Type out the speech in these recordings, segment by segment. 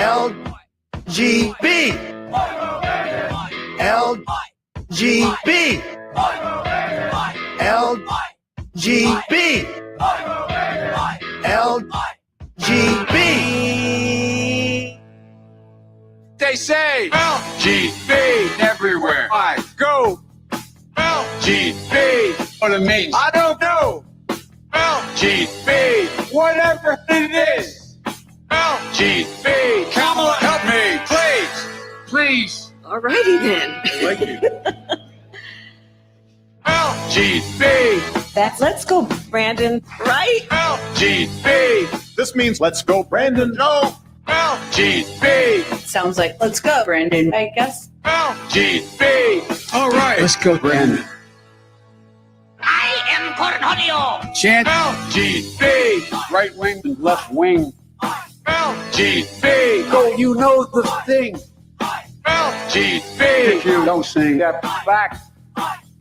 LGB. LGB. LGB. LGB. They say LGB everywhere I go. LGB. What it means, I don't know. LGB. Whatever it is. LGB. Kamala, help me, please. Please. Alrighty then. Thank you. LGB. That's let's go, Brandon, right? LGB. This means let's go, Brandon. No. LGB. Sounds like let's go, Brandon, I guess. LGB. All right. Let's go, Brandon. I am Cornholio. Chant LGB. Right wing and left wing. LGB. Go, you know the thing. LGB. If you don't sing that back.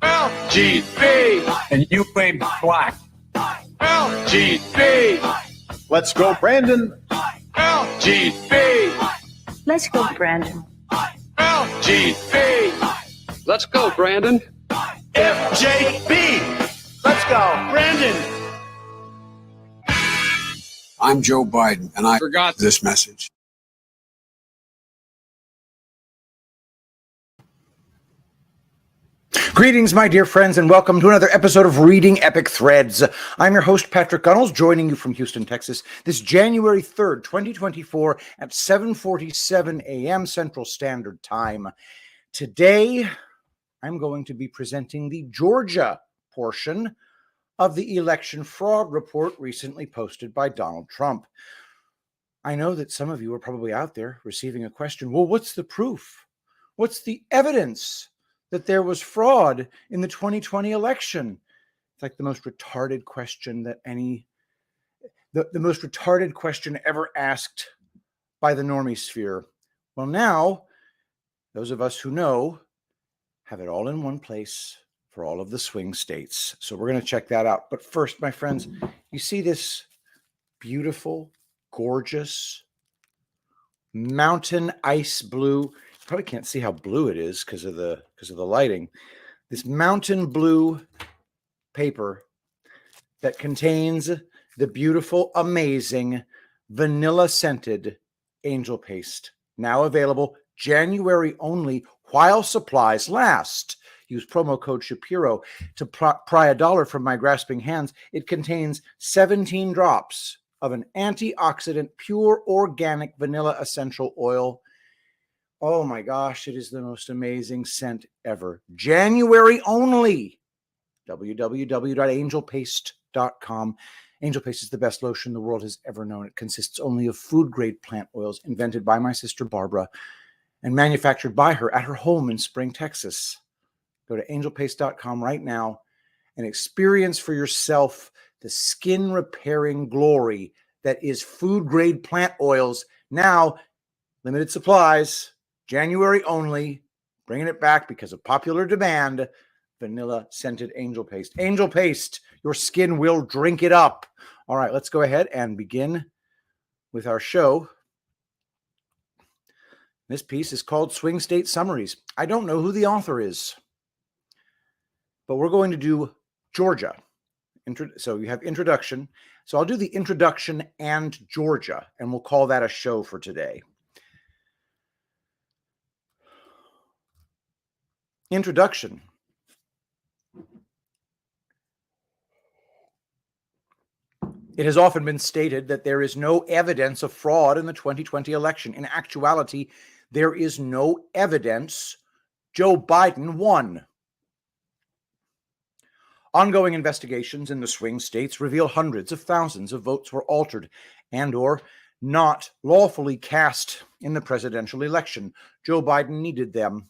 LGB. And you ain't black. LGB. Let's go, Brandon. LGB. Let's go, Brandon. LGB. Let's go, Brandon. FJB. Let's go, Brandon. I'm Joe Biden, and I Forgot this message. Greetings, my dear friends, and welcome to another episode of Reading Epic Threads. I'm your host, Patrick Gunnels, joining you from Houston, Texas, this January 3rd, 2024 at 7:47 a.m. Central Standard Time. Today, I'm going to be presenting the Georgia portion of the election fraud report recently posted by Donald Trump. I know that some of you are probably out there receiving a question, well, what's the proof? What's the evidence that there was fraud in the 2020 election? It's like the most retarded question that the most retarded question ever asked by the normie sphere. Well, now, those of us who know have it all in one place for all of the swing states. So we're going to check that out. But first, my friends, you see this beautiful, gorgeous, mountain ice blue. Probably can't see how blue it is because of the lighting. This mountain blue paper that contains the beautiful, amazing vanilla scented angel paste, now available January only while supplies last. Use promo code Shapiro to pry $1 from my grasping hands. It contains 17 drops of an antioxidant, pure organic vanilla essential oil. Oh my gosh, it is the most amazing scent ever. January only. www.angelpaste.com. Angel Paste is the best lotion the world has ever known. It consists only of food-grade plant oils invented by my sister Barbara and manufactured by her at her home in Spring, Texas. Go to angelpaste.com right now and experience for yourself the skin-repairing glory that is food-grade plant oils. Now, limited supplies. January only, bringing it back because of popular demand, vanilla scented angel paste. Angel paste, your skin will drink it up. All right, let's go ahead and begin with our show. This piece is called Swing State Summaries. I don't know who the author is, but we're going to do Georgia. So you have introduction. So I'll do the introduction and Georgia, and we'll call that a show for today. Introduction. It has often been stated that there is no evidence of fraud in the 2020 election. In actuality, there is no evidence. Joe Biden won. Ongoing investigations in the swing states reveal hundreds of thousands of votes were altered and or not lawfully cast in the presidential election. Joe Biden needed them.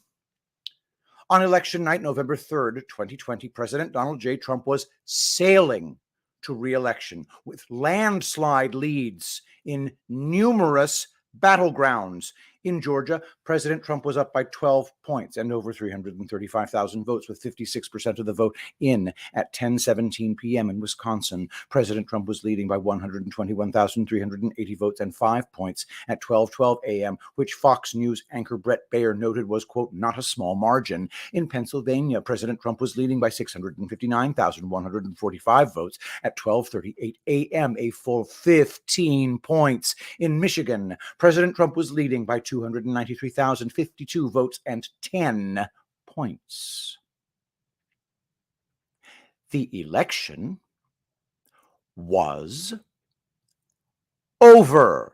On election night, November 3rd, 2020, President Donald J. Trump was sailing to re-election with landslide leads in numerous battlegrounds, In Georgia, President Trump was up by 12 points and over 335,000 votes, with 56% of the vote in at 10:17 p.m. In Wisconsin, President Trump was leading by 121,380 votes and 5 points at 12:12 a.m., which Fox News anchor Brett Baer noted was, quote, not a small margin. In Pennsylvania, President Trump was leading by 659,145 votes at 12:38 a.m., a full 15 points. In Michigan, President Trump was leading by 293,052 votes and 10 points. The election was over.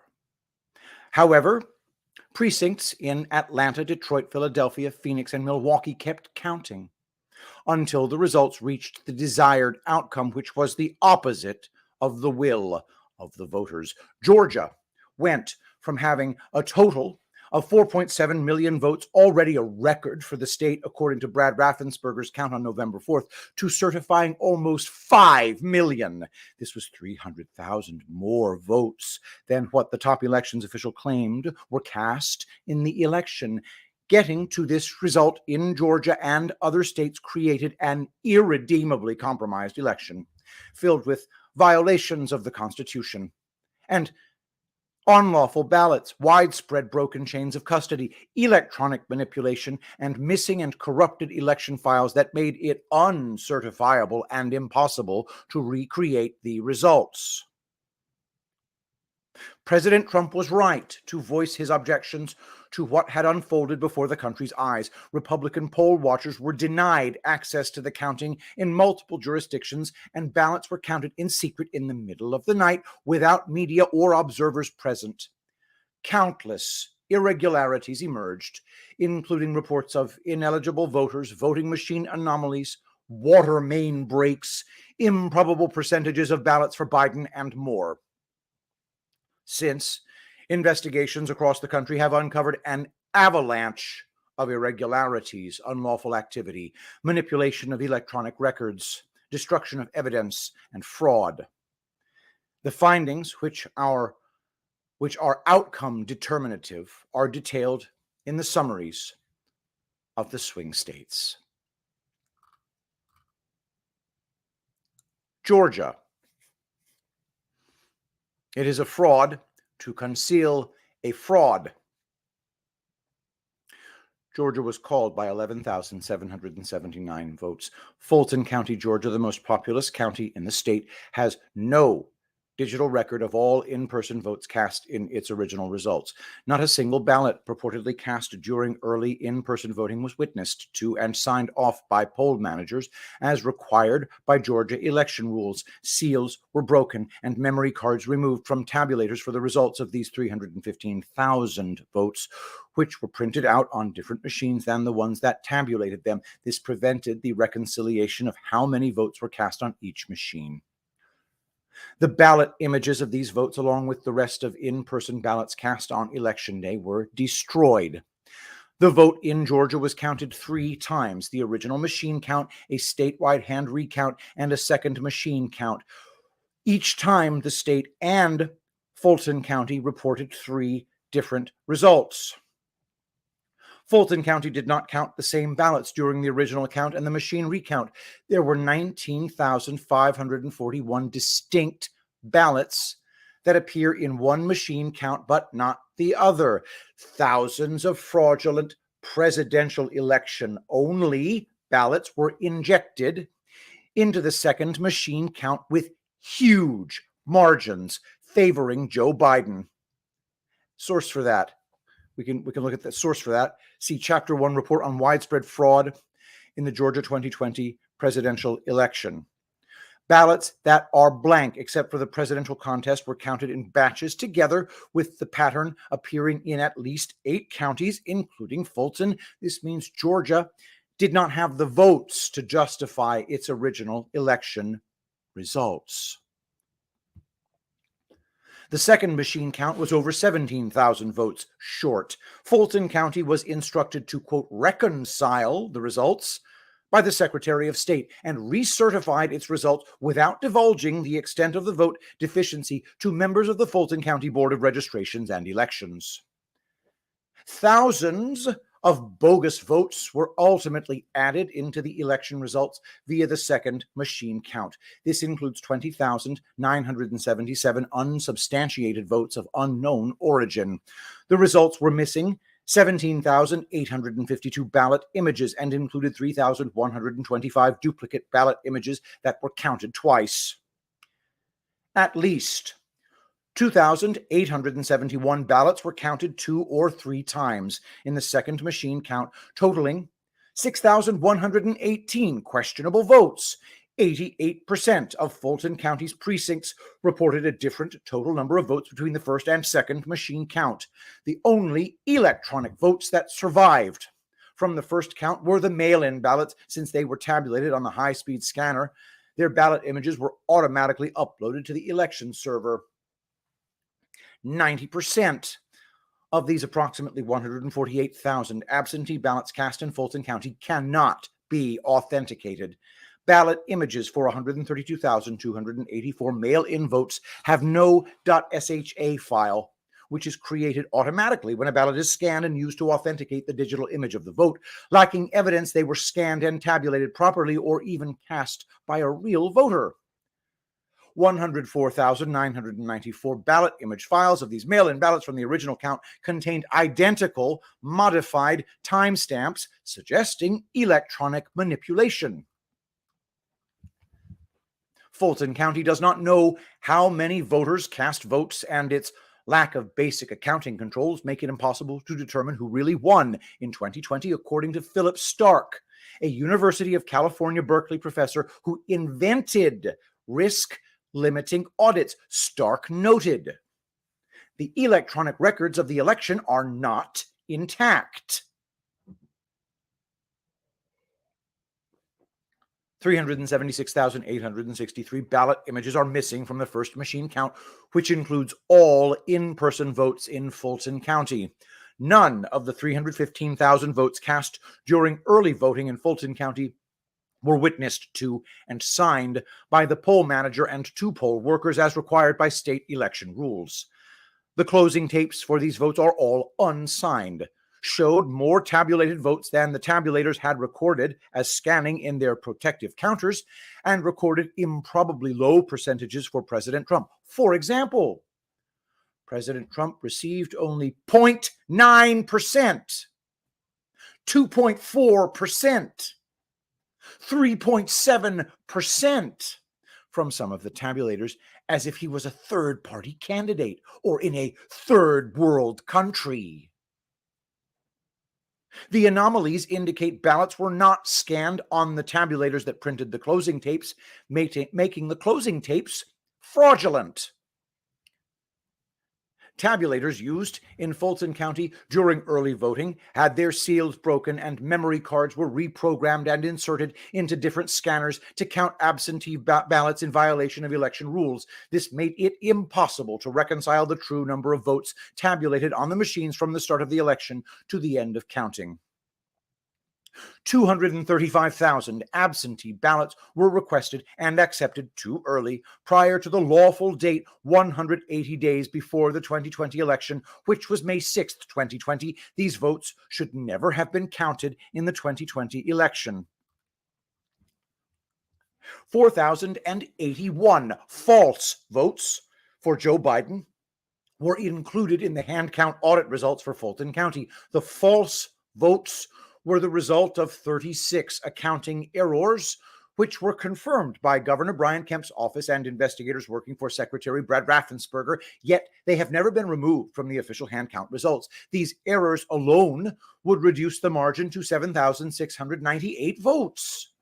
However, precincts in Atlanta, Detroit, Philadelphia, Phoenix, and Milwaukee kept counting until the results reached the desired outcome, which was the opposite of the will of the voters. Georgia went from having a total of 4.7 million votes, already a record for the state, according to Brad Raffensperger's count on November 4th, to certifying almost 5 million. This was 300,000 more votes than what the top elections official claimed were cast in the election. Getting to this result in Georgia and other states created an irredeemably compromised election, filled with violations of the Constitution and unlawful ballots, widespread broken chains of custody, electronic manipulation, and missing and corrupted election files that made it uncertifiable and impossible to recreate the results. President Trump was right to voice his objections to what had unfolded before the country's eyes. Republican poll watchers were denied access to the counting in multiple jurisdictions, and ballots were counted in secret in the middle of the night without media or observers present. Countless irregularities emerged, including reports of ineligible voters, voting machine anomalies, water main breaks, improbable percentages of ballots for Biden, and more. Since, investigations across the country have uncovered an avalanche of irregularities, unlawful activity, manipulation of electronic records, destruction of evidence, and fraud. The findings, which are outcome determinative, are detailed in the summaries of the swing states. Georgia. It is a fraud to conceal a fraud. Georgia was called by 11,779 votes. Fulton County, Georgia, the most populous county in the state, has no digital record of all in-person votes cast in its original results. Not a single ballot purportedly cast during early in-person voting was witnessed to and signed off by poll managers as required by Georgia election rules. Seals were broken and memory cards removed from tabulators for the results of these 315,000 votes, which were printed out on different machines than the ones that tabulated them. This prevented the reconciliation of how many votes were cast on each machine. The ballot images of these votes, along with the rest of in-person ballots cast on Election Day, were destroyed. The vote in Georgia was counted 3 times: the original machine count, a statewide hand recount, and a second machine count. Each time, the state and Fulton County reported 3 different results. Fulton County did not count the same ballots during the original count and the machine recount. There were 19,541 distinct ballots that appear in one machine count, but not the other. Thousands of fraudulent presidential election-only ballots were injected into the second machine count with huge margins favoring Joe Biden. Source for that. We can look at the source for that. See Chapter 1 report on widespread fraud in the Georgia 2020 presidential election. Ballots that are blank, except for the presidential contest, were counted in batches together, with the pattern appearing in at least 8 counties, including Fulton. This means Georgia did not have the votes to justify its original election results. The second machine count was over 17,000 votes short. Fulton County was instructed to, quote, reconcile the results by the Secretary of State and recertified its results without divulging the extent of the vote deficiency to members of the Fulton County Board of Registrations and Elections. Thousands of bogus votes were ultimately added into the election results via the second machine count. This includes 20,977 unsubstantiated votes of unknown origin. The results were missing 17,852 ballot images and included 3,125 duplicate ballot images that were counted twice. At least 2,871 ballots were counted 2 or 3 times in the second machine count, totaling 6,118 questionable votes. 88% of Fulton County's precincts reported a different total number of votes between the first and second machine count. The only electronic votes that survived from the first count were the mail-in ballots, since they were tabulated on the high-speed scanner. Their ballot images were automatically uploaded to the election server. 90% of these approximately 148,000 absentee ballots cast in Fulton County cannot be authenticated. Ballot images for 132,284 mail-in votes have no .sha file, which is created automatically when a ballot is scanned and used to authenticate the digital image of the vote, lacking evidence they were scanned and tabulated properly or even cast by a real voter. 104,994 ballot image files of these mail-in ballots from the original count contained identical modified timestamps, suggesting electronic manipulation. Fulton County does not know how many voters cast votes, and its lack of basic accounting controls make it impossible to determine who really won in 2020, according to Philip Stark, a University of California, Berkeley professor who invented risk-limiting audits. Stark noted, the electronic records of the election are not intact. 376,863 ballot images are missing from the first machine count, which includes all in-person votes in Fulton County. None of the 315,000 votes cast during early voting in Fulton County were witnessed to and signed by the poll manager and 2 poll workers as required by state election rules. The closing tapes for these votes are all unsigned, showed more tabulated votes than the tabulators had recorded as scanning in their protective counters, and recorded improbably low percentages for President Trump. For example, President Trump received only 0.9%, 2.4%, 3.7% from some of the tabulators, as if he was a third-party candidate or in a third world country. The anomalies indicate ballots were not scanned on the tabulators that printed the closing tapes, making the closing tapes fraudulent. Tabulators used in Fulton County during early voting had their seals broken, and memory cards were reprogrammed and inserted into different scanners to count absentee ballots in violation of election rules. This made it impossible to reconcile the true number of votes tabulated on the machines from the start of the election to the end of counting. 235,000 absentee ballots were requested and accepted too early, prior to the lawful date 180 days before the 2020 election, which was May 6, 2020. These votes should never have been counted in the 2020 election. 4,081 false votes for Joe Biden were included in the hand count audit results for Fulton County. The false votes were the result of 36 accounting errors, which were confirmed by Governor Brian Kemp's office and investigators working for Secretary Brad Raffensperger, yet they have never been removed from the official hand count results. These errors alone would reduce the margin to 7,698 votes.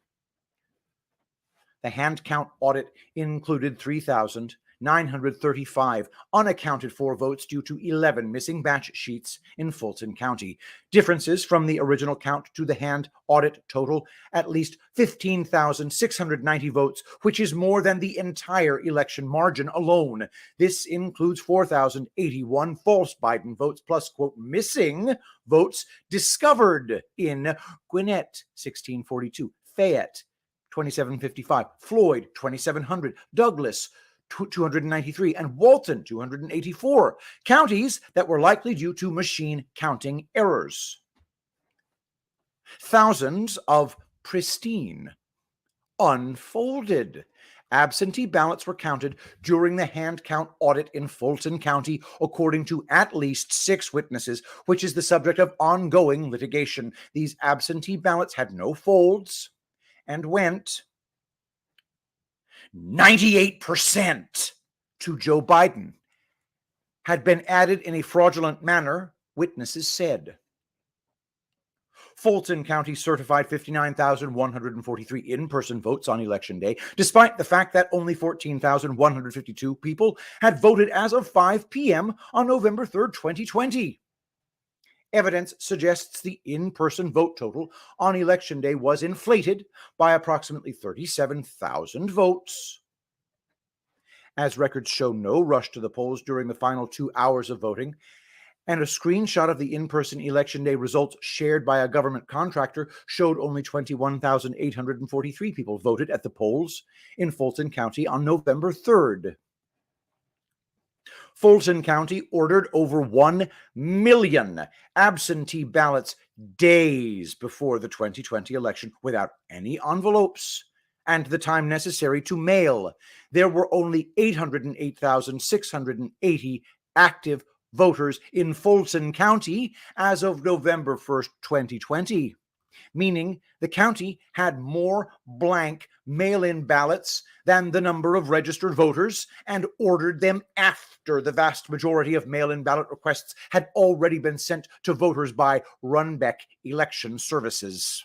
The hand count audit included 3,935 unaccounted for votes due to 11 missing batch sheets in Fulton County. Differences from the original count to the hand audit total at least 15,690 votes, which is more than the entire election margin alone. This includes 4,081 false Biden votes plus, quote, missing votes discovered in Gwinnett, 1642, Fayette, 2755, Floyd, 2700, Douglas, 293, and Walton, 284, counties that were likely due to machine counting errors. Thousands of pristine, unfolded absentee ballots were counted during the hand count audit in Fulton County, according to at least 6 witnesses, which is the subject of ongoing litigation. These absentee ballots had no folds and went 98% to Joe Biden, had been added in a fraudulent manner, witnesses said. Fulton County certified 59,143 in-person votes on Election Day, despite the fact that only 14,152 people had voted as of 5 p.m. on November 3rd, 2020. Evidence suggests the in-person vote total on Election Day was inflated by approximately 37,000 votes. As records show no rush to the polls during the final 2 hours of voting, and a screenshot of the in-person Election Day results shared by a government contractor showed only 21,843 people voted at the polls in Fulton County on November 3rd. Fulton County ordered over 1 million absentee ballots days before the 2020 election without any envelopes and the time necessary to mail. There were only 808,680 active voters in Fulton County as of November 1st, 2020, meaning the county had more blank mail-in ballots than the number of registered voters and ordered them after the vast majority of mail-in ballot requests had already been sent to voters by Runbeck Election Services.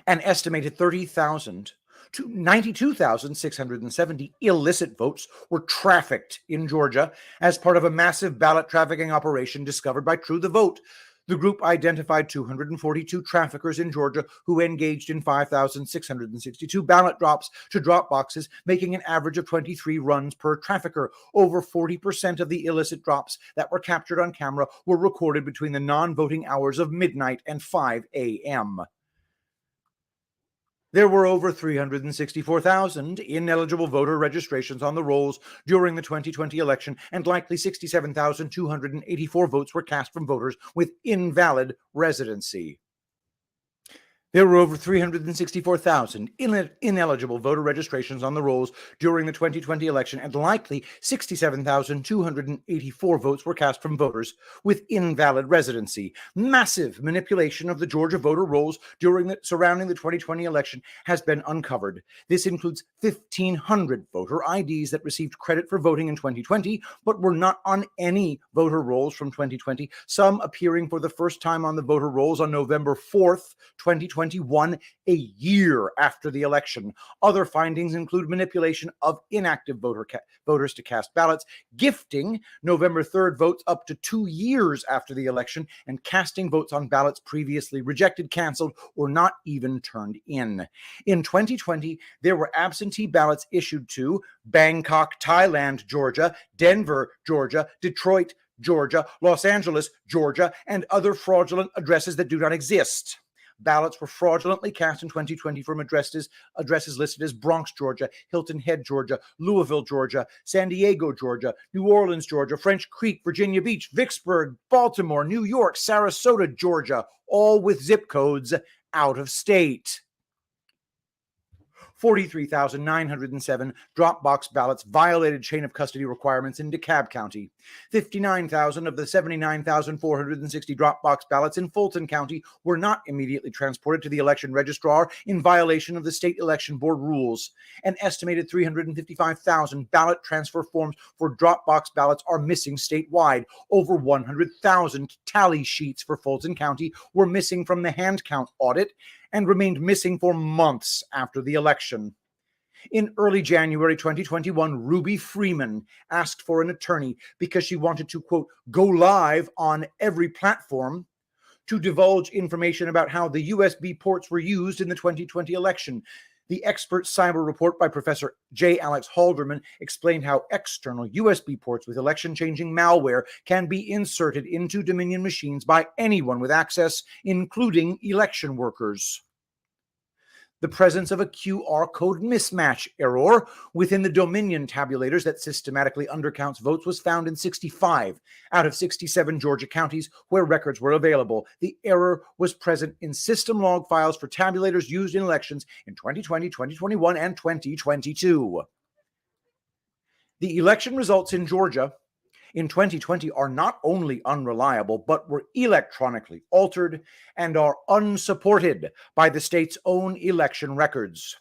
An estimated 30,000 to 92,670 illicit votes were trafficked in Georgia as part of a massive ballot trafficking operation discovered by True the Vote. The group identified 242 traffickers in Georgia who engaged in 5,662 ballot drops to drop boxes, making an average of 23 runs per trafficker. Over 40% of the illicit drops that were captured on camera were recorded between the non-voting hours of midnight and 5 a.m. There were over 364,000 ineligible voter registrations on the rolls during the 2020 election, and likely 67,284 votes were cast from voters with invalid residency. There were over 364,000 ineligible voter registrations on the rolls during the 2020 election, and likely 67,284 votes were cast from voters with invalid residency. Massive manipulation of the Georgia voter rolls surrounding the 2020 election has been uncovered. This includes 1,500 voter IDs that received credit for voting in 2020, but were not on any voter rolls from 2020, some appearing for the first time on the voter rolls on November 4th, 2021, a year after the election. Other findings include manipulation of inactive voters to cast ballots, gifting November 3rd votes up to 2 years after the election, and casting votes on ballots previously rejected, canceled, or not even turned in. In 2020, there were absentee ballots issued to Bangkok, Thailand, Georgia, Denver, Georgia, Detroit, Georgia, Los Angeles, Georgia, and other fraudulent addresses that do not exist. Ballots were fraudulently cast in 2020 from addresses listed as Bronx, Georgia, Hilton Head, Georgia, Louisville, Georgia, San Diego, Georgia, New Orleans, Georgia, French Creek, Virginia Beach, Vicksburg, Baltimore, New York, Sarasota, Georgia, all with zip codes out of state. 43,907 Dropbox ballots violated chain of custody requirements in DeKalb County. 59,000 of the 79,460 Dropbox ballots in Fulton County were not immediately transported to the election registrar in violation of the state election board rules. An estimated 355,000 ballot transfer forms for Dropbox ballots are missing statewide. Over 100,000 tally sheets for Fulton County were missing from the hand count audit and remained missing for months after the election. In early January 2021, Ruby Freeman asked for an attorney because she wanted to, quote, go live on every platform to divulge information about how the USB ports were used in the 2020 election. The expert cyber report by Professor J. Alex Halderman explained how external USB ports with election-changing malware can be inserted into Dominion machines by anyone with access, including election workers. the presence of a QR code mismatch error within the Dominion tabulators that systematically undercounts votes was found in 65 out of 67 Georgia counties where records were available. The error was present in system log files for tabulators used in elections in 2020, 2021, and 2022. The election results in Georgia in 2020 are not only unreliable, but were electronically altered and are unsupported by the state's own election records.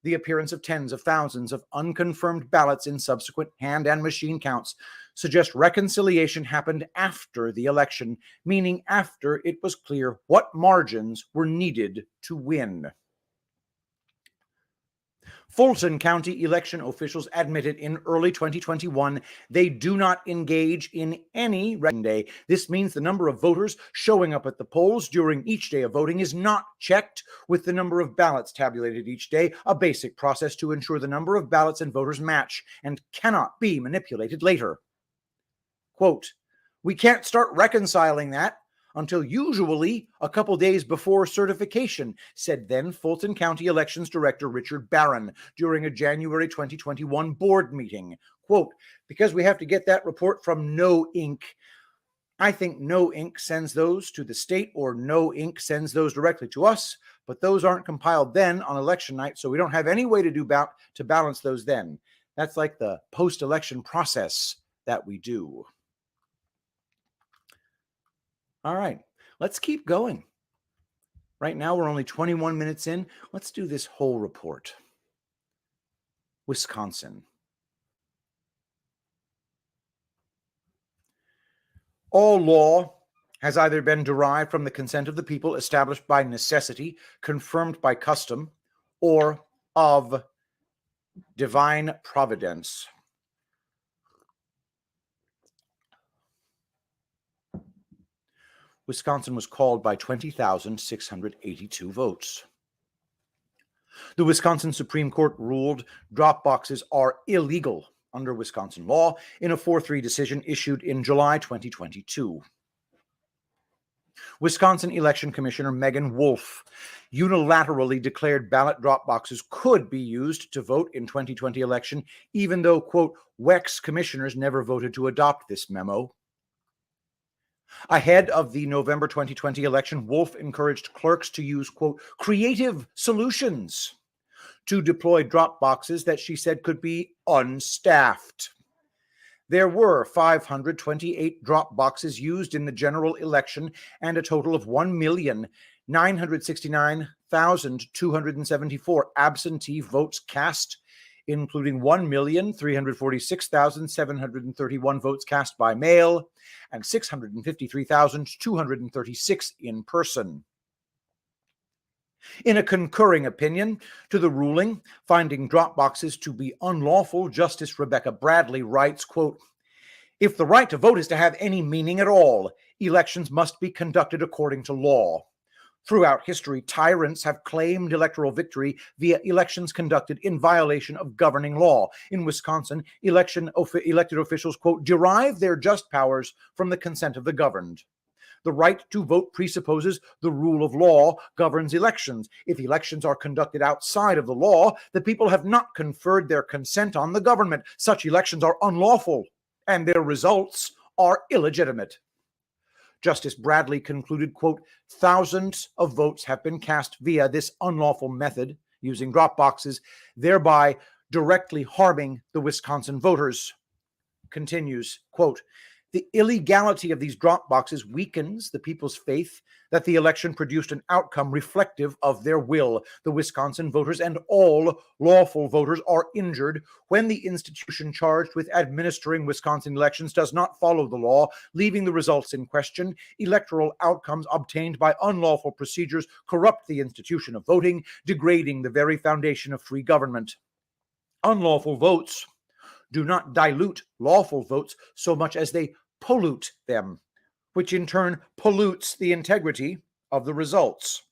The appearance of tens of thousands of unconfirmed ballots in subsequent hand and machine counts suggest reconciliation happened after the election, meaning after it was clear what margins were needed to win. Fulton County election officials admitted in early 2021 they do not engage in any election day. This means the number of voters showing up at the polls during each day of voting is not checked with the number of ballots tabulated each day, a basic process to ensure the number of ballots and voters match and cannot be manipulated later. Quote, "We can't start reconciling that until usually a couple days before certification," said then Fulton County Elections Director Richard Barron during a January 2021 board meeting. Quote, "Because we have to get that report from No Inc. I think No Inc. sends those to the state or No Inc. sends those directly to us, but those aren't compiled then on election night, so we don't have any way to balance those then. That's like the post-election process that we do." All right, let's keep going. Right now, we're only 21 minutes in. Let's do this whole report. Wisconsin. All law has either been derived from the consent of the people, established by necessity, confirmed by custom, or of divine providence. Wisconsin was called by 20,682 votes. The Wisconsin Supreme Court ruled drop boxes are illegal under Wisconsin law in a 4-3 decision issued in July 2022. Wisconsin Election Commissioner Megan Wolf unilaterally declared ballot drop boxes could be used to vote in 2020 election, even though, quote, WEX commissioners never voted to adopt this memo. Ahead of the November 2020 election, Wolf encouraged clerks to use, quote, creative solutions to deploy drop boxes that she said could be unstaffed. There were 528 drop boxes used in the general election and a total of 1,969,274 absentee votes cast, including 1,346,731 votes cast by mail and 653,236 in person. In a concurring opinion to the ruling finding drop boxes to be unlawful, Justice Rebecca Bradley writes, quote, "If the right to vote is to have any meaning at all, elections must be conducted according to law. Throughout history, tyrants have claimed electoral victory via elections conducted in violation of governing law. In Wisconsin, elected officials, quote, derive their just powers from the consent of the governed. The right to vote presupposes the rule of law governs elections. If elections are conducted outside of the law, the people have not conferred their consent on the government. Such elections are unlawful, and their results are illegitimate." Justice Bradley concluded, quote, "Thousands of votes have been cast via this unlawful method using drop boxes, thereby directly harming the Wisconsin voters." Continues, quote, "The illegality of these drop boxes weakens the people's faith that the election produced an outcome reflective of their will. The Wisconsin voters and all lawful voters are injured when the institution charged with administering Wisconsin elections does not follow the law, leaving the results in question. Electoral outcomes obtained by unlawful procedures corrupt the institution of voting, degrading the very foundation of free government. Unlawful votes do not dilute lawful votes so much as they pollute them, which in turn pollutes the integrity of the results."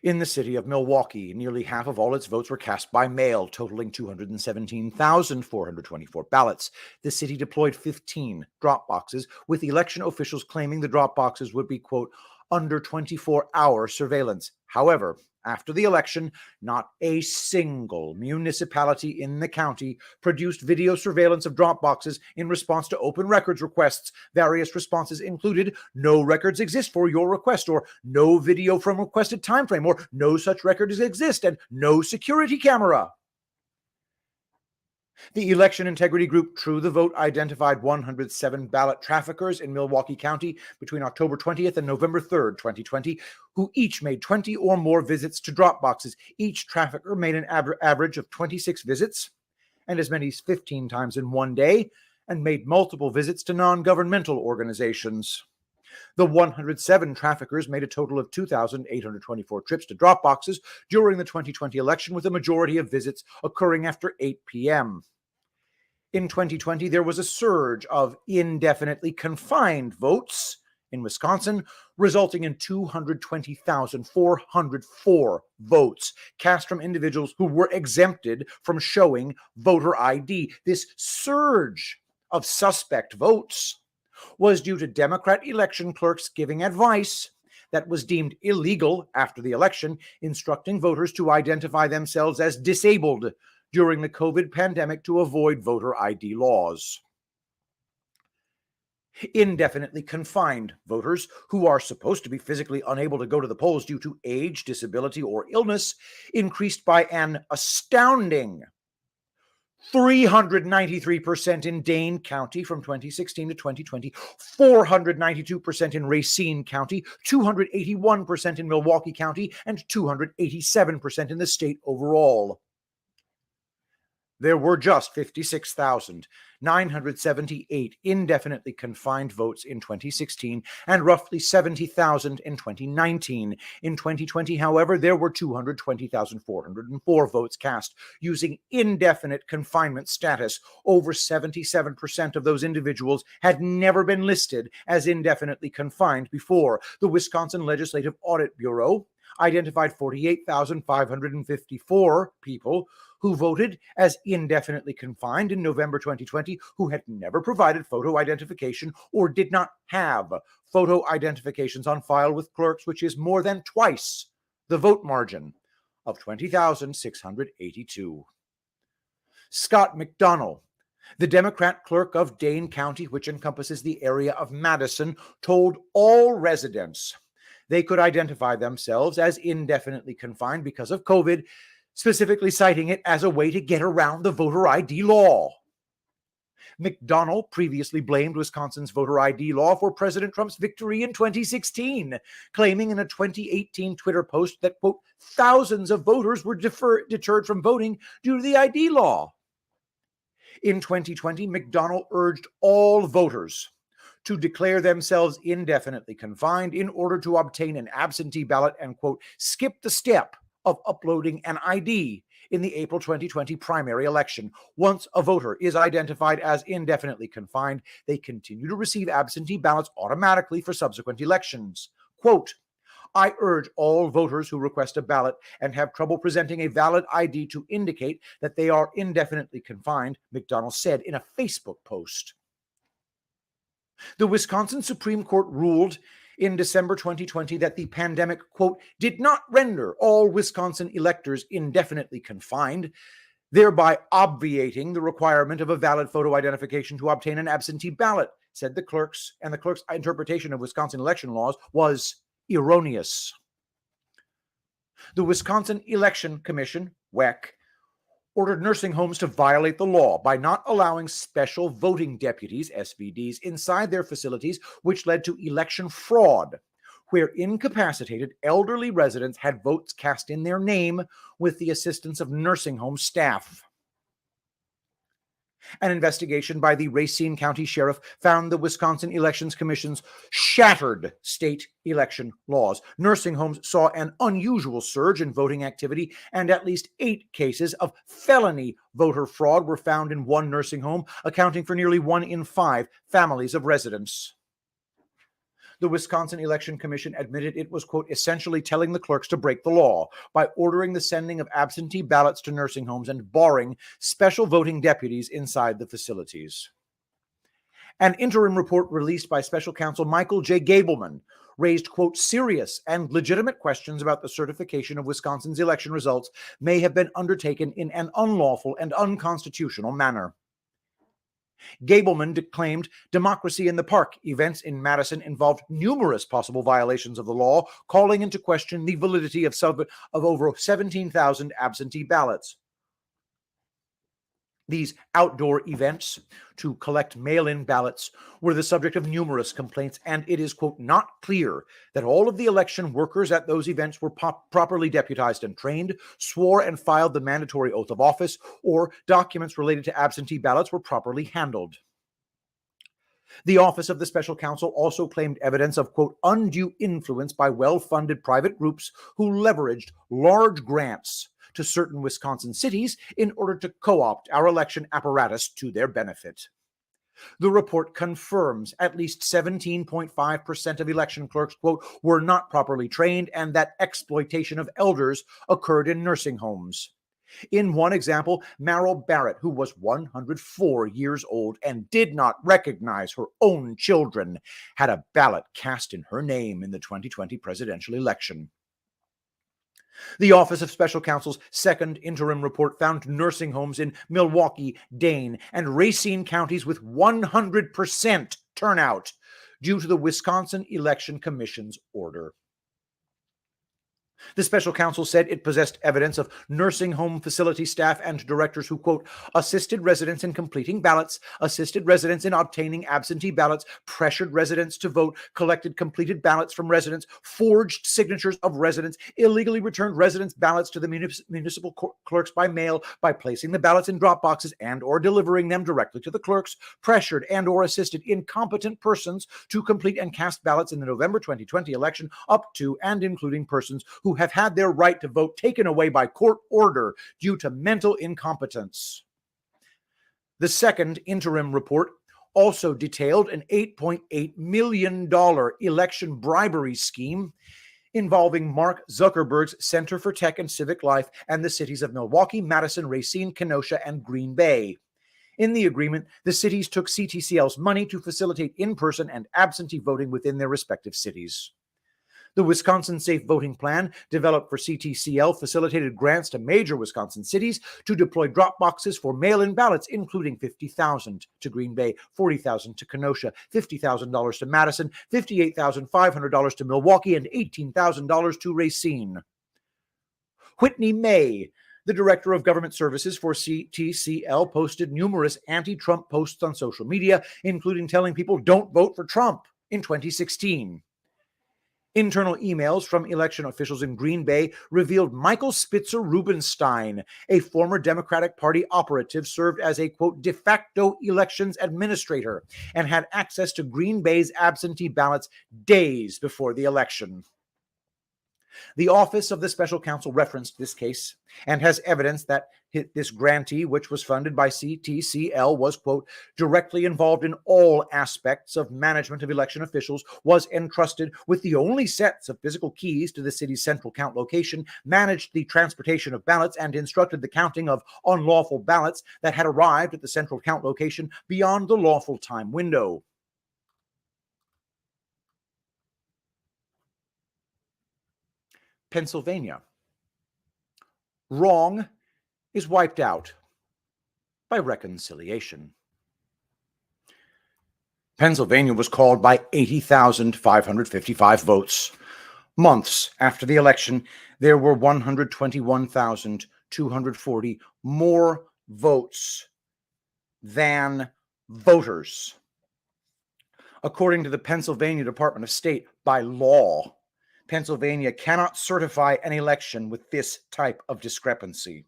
In the city of Milwaukee, nearly half of all its votes were cast by mail, totaling 217,424 ballots. The city deployed 15 drop boxes, with election officials claiming the drop boxes would be, quote, under 24-hour surveillance. However, after the election, not a single municipality in the county produced video surveillance of drop boxes in response to open records requests. Various responses included no records exist for your request, or no video from requested timeframe, or no such records exist, and no security camera. The election integrity group True the Vote identified 107 ballot traffickers in Milwaukee County between October 20th and November 3rd, 2020, who each made 20 or more visits to drop boxes. Each trafficker made an average of 26 visits, and as many as 15 times in one day, and made multiple visits to non-governmental organizations. The 107 traffickers made a total of 2,824 trips to drop boxes during the 2020 election, with a majority of visits occurring after 8 p.m. In 2020, there was a surge of indefinitely confined votes in Wisconsin, resulting in 220,404 votes cast from individuals who were exempted from showing voter ID. This surge of suspect votes was due to Democrat election clerks giving advice that was deemed illegal after the election, instructing voters to identify themselves as disabled during the COVID pandemic to avoid voter ID laws. Indefinitely confined voters, who are supposed to be physically unable to go to the polls due to age, disability, or illness, increased by an astounding 393% in Dane County from 2016 to 2020, 492% in Racine County, 281% in Milwaukee County, and 287% in the state overall. There were just 56,978 indefinitely confined votes in 2016 and roughly 70,000 in 2019. In 2020, however, there were 220,404 votes cast using indefinite confinement status. Over 77% of those individuals had never been listed as indefinitely confined before. The Wisconsin Legislative Audit Bureau identified 48,554 people who voted as indefinitely confined in November 2020 who had never provided photo identification or did not have photo identifications on file with clerks, which is more than twice the vote margin of 20,682. Scott McDonnell, the Democrat clerk of Dane County, which encompasses the area of Madison, told all residents they could identify themselves as indefinitely confined because of COVID, specifically citing it as a way to get around the voter ID law. McDonnell previously blamed Wisconsin's voter ID law for President Trump's victory in 2016, claiming in a 2018 Twitter post that, quote, thousands of voters were deterred from voting due to the ID law. In 2020, McDonnell urged all voters to declare themselves indefinitely confined in order to obtain an absentee ballot and, quote, skip the step of uploading an ID in the April 2020 primary election. Once a voter is identified as indefinitely confined, they continue to receive absentee ballots automatically for subsequent elections. Quote, I urge all voters who request a ballot and have trouble presenting a valid ID to indicate that they are indefinitely confined, McDonnell said in a Facebook post. The Wisconsin Supreme Court ruled in December 2020 that the pandemic, quote, did not render all Wisconsin electors indefinitely confined, thereby obviating the requirement of a valid photo identification to obtain an absentee ballot, said the clerks, and the clerk's interpretation of Wisconsin election laws was erroneous. The Wisconsin Election Commission, WEC, ordered nursing homes to violate the law by not allowing special voting deputies, SVDs, inside their facilities, which led to election fraud, where incapacitated elderly residents had votes cast in their name with the assistance of nursing home staff. An investigation by the Racine County Sheriff found the Wisconsin Elections Commission's shattered state election laws. Nursing homes saw an unusual surge in voting activity, and at least 8 cases of felony voter fraud were found in one nursing home, accounting for nearly 1 in 5 families of residents. The Wisconsin Election Commission admitted it was, quote, essentially telling the clerks to break the law by ordering the sending of absentee ballots to nursing homes and barring special voting deputies inside the facilities. An interim report released by special counsel Michael J. Gableman raised, quote, serious and legitimate questions about the certification of Wisconsin's election results may have been undertaken in an unlawful and unconstitutional manner. Gableman claimed Democracy in the Park events in Madison involved numerous possible violations of the law, calling into question the validity of over 17,000 absentee ballots. These outdoor events to collect mail-in ballots were the subject of numerous complaints, and it is, quote, not clear that all of the election workers at those events were properly deputized and trained, swore and filed the mandatory oath of office, or documents related to absentee ballots were properly handled. The Office of the Special Counsel also claimed evidence of, quote, undue influence by well-funded private groups who leveraged large grants to certain Wisconsin cities in order to co-opt our election apparatus to their benefit. The report confirms at least 17.5% of election clerks, quote, were not properly trained and that exploitation of elders occurred in nursing homes. In one example, Meryl Barrett, who was 104 years old and did not recognize her own children, had a ballot cast in her name in the 2020 presidential election. The Office of Special Counsel's second interim report found nursing homes in Milwaukee, Dane, and Racine counties with 100% turnout due to the Wisconsin Election Commission's order. The special counsel said it possessed evidence of nursing home facility staff and directors who, quote, assisted residents in completing ballots, assisted residents in obtaining absentee ballots, pressured residents to vote, collected completed ballots from residents, forged signatures of residents, illegally returned residents' ballots to the municipal clerks by mail by placing the ballots in drop boxes and or delivering them directly to the clerks, pressured and or assisted incompetent persons to complete and cast ballots in the November 2020 election up to and including persons who have had their right to vote taken away by court order due to mental incompetence. The second interim report also detailed an $8.8 million election bribery scheme involving Mark Zuckerberg's Center for Tech and Civic Life and the cities of Milwaukee, Madison, Racine, Kenosha, and Green Bay. In the agreement, the cities took CTCL's money to facilitate in-person and absentee voting within their respective cities. The Wisconsin Safe Voting Plan, developed for CTCL, facilitated grants to major Wisconsin cities to deploy drop boxes for mail-in ballots, including $50,000 to Green Bay, $40,000 to Kenosha, $50,000 to Madison, $58,500 to Milwaukee, and $18,000 to Racine. Whitney May, the Director of Government Services for CTCL, posted numerous anti-Trump posts on social media, including telling people don't vote for Trump in 2016. Internal emails from election officials in Green Bay revealed Michael Spitzer Rubenstein, a former Democratic Party operative, served as a, quote, de facto elections administrator and had access to Green Bay's absentee ballots days before the election. The Office of the Special Counsel referenced this case and has evidence that this grantee, which was funded by CTCL, was, quote, directly involved in all aspects of management of election officials, was entrusted with the only sets of physical keys to the city's central count location, managed the transportation of ballots, and instructed the counting of unlawful ballots that had arrived at the central count location beyond the lawful time window. Pennsylvania. Wrong is wiped out by reconciliation. Pennsylvania was called by 80,555 votes. Months after the election, there were 121,240 more votes than voters. According to the Pennsylvania Department of State, by law, Pennsylvania cannot certify an election with this type of discrepancy.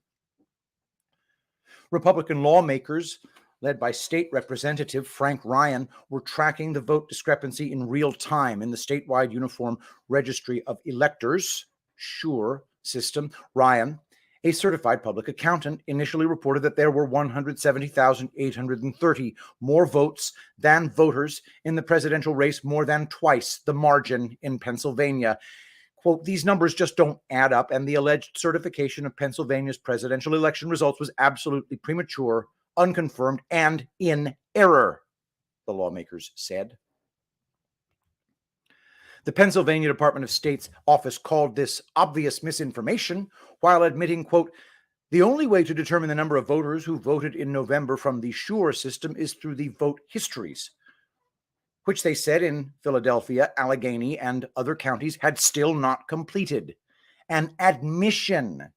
Republican lawmakers, led by State Representative Frank Ryan, were tracking the vote discrepancy in real time in the statewide Uniform Registry of Electors, SURE system. Ryan, a certified public accountant, initially reported that there were 170,830 more votes than voters in the presidential race, more than twice the margin in Pennsylvania. Quote, these numbers just don't add up, and the alleged certification of Pennsylvania's presidential election results was absolutely premature, unconfirmed, and in error, the lawmakers said. The Pennsylvania Department of State's office called this obvious misinformation while admitting, quote, the only way to determine the number of voters who voted in November from the SURE system is through the vote histories, which they said in Philadelphia, Allegheny, and other counties had still not completed. An admission.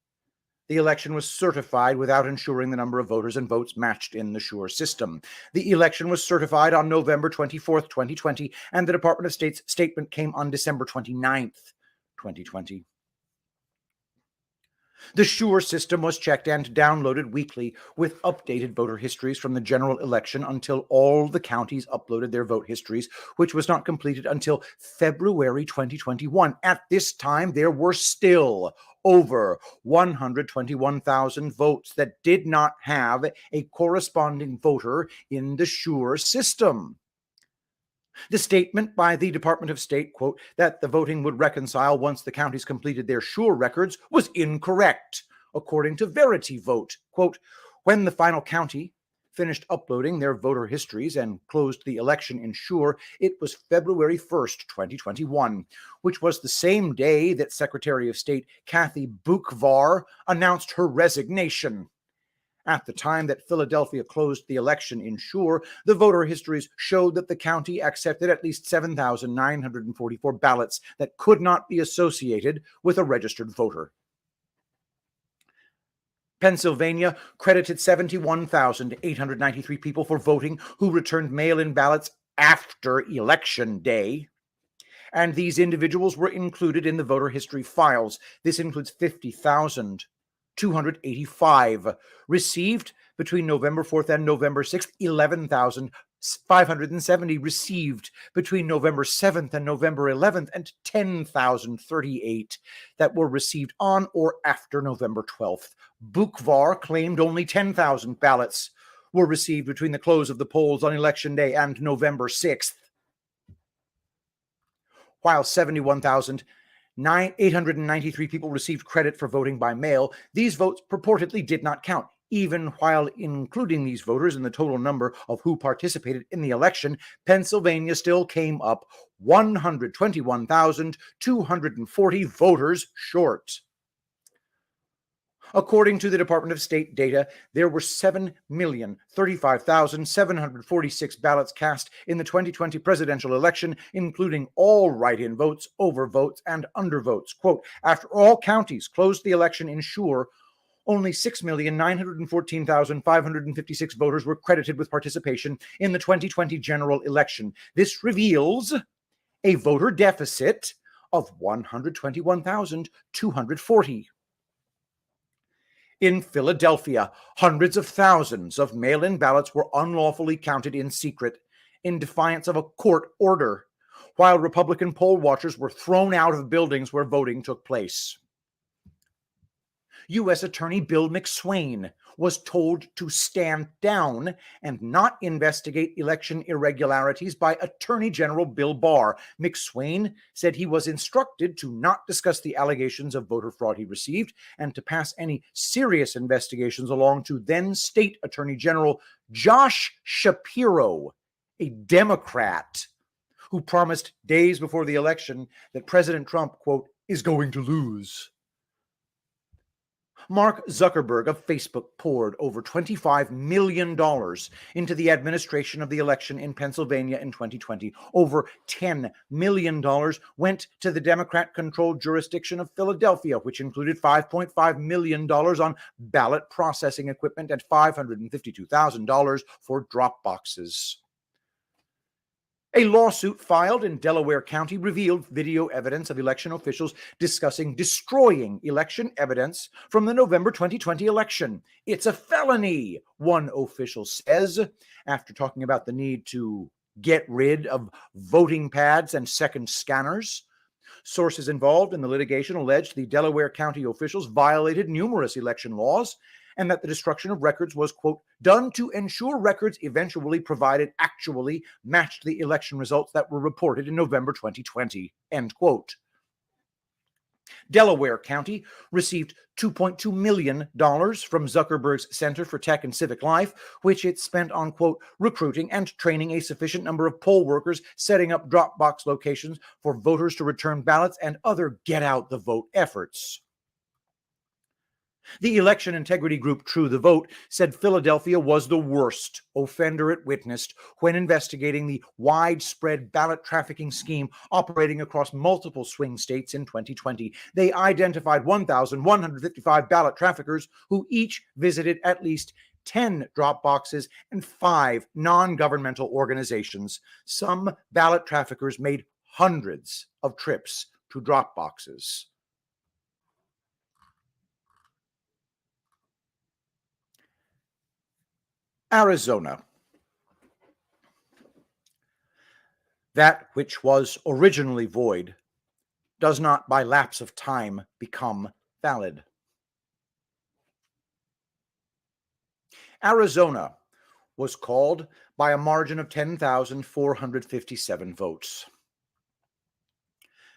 The election was certified without ensuring the number of voters and votes matched in the SURE system. The election was certified on November 24th, 2020, and the Department of State's statement came on December 29th, 2020. The SURE system was checked and downloaded weekly with updated voter histories from the general election until all the counties uploaded their vote histories, which was not completed until February 2021. At this time, there were still over 121,000 votes that did not have a corresponding voter in the SURE system. The statement by the Department of State, quote, that the voting would reconcile once the counties completed their SURE records was incorrect, according to Verity Vote. Quote, when the final county finished uploading their voter histories and closed the election in SURE, it was February 1st, 2021, which was the same day that Secretary of State Kathy Boockvar announced her resignation. At the time that Philadelphia closed the election in SURE, the voter histories showed that the county accepted at least 7,944 ballots that could not be associated with a registered voter. Pennsylvania credited 71,893 people for voting who returned mail-in ballots after Election Day, and these individuals were included in the voter history files. This includes 50,285 received between November 4th and November 6th, 11,570 received between November 7th and November 11th, and 10,038 that were received on or after November 12th. Boockvar claimed only 10,000 ballots were received between the close of the polls on Election Day and November 6th, while 71,893 people received credit for voting by mail. These votes purportedly did not count. Even while including these voters in the total number of who participated in the election, Pennsylvania still came up 121,240 voters short. According to the Department of State data, there were 7,035,746 ballots cast in the 2020 presidential election, including all write-in votes, overvotes, and undervotes. Quote, after all counties closed the election in SURE, only 6,914,556 voters were credited with participation in the 2020 general election. This reveals a voter deficit of 121,240. In Philadelphia, hundreds of thousands of mail-in ballots were unlawfully counted in secret in defiance of a court order, while Republican poll watchers were thrown out of buildings where voting took place. U.S. Attorney Bill McSwain was told to stand down and not investigate election irregularities by Attorney General Bill Barr. McSwain said he was instructed to not discuss the allegations of voter fraud he received and to pass any serious investigations along to then State Attorney General Josh Shapiro, a Democrat, who promised days before the election that President Trump, quote, is going to lose. Mark Zuckerberg of Facebook poured over $25 million into the administration of the election in Pennsylvania in 2020. Over $10 million went to the Democrat-controlled jurisdiction of Philadelphia, which included $5.5 million on ballot processing equipment and $552,000 for drop boxes. A lawsuit filed in Delaware County revealed video evidence of election officials discussing destroying election evidence from the November 2020 election. It's a felony, one official says, after talking about the need to get rid of voting pads and second scanners. Sources involved in the litigation alleged the Delaware County officials violated numerous election laws and that the destruction of records was, quote, done to ensure records eventually provided actually matched the election results that were reported in November 2020, end quote. Delaware County received $2.2 million from Zuckerberg's Center for Tech and Civic Life, which it spent on, quote, recruiting and training a sufficient number of poll workers, setting up drop box locations for voters to return ballots, and other get-out-the-vote efforts. The election integrity group True the Vote said Philadelphia was the worst offender it witnessed when investigating the widespread ballot trafficking scheme operating across multiple swing states in 2020. They identified 1,155 ballot traffickers who each visited at least 10 drop boxes and 5 non-governmental organizations. Some ballot traffickers made hundreds of trips to drop boxes. Arizona. That which was originally void does not by lapse of time become valid. Arizona was called by a margin of 10,457 votes.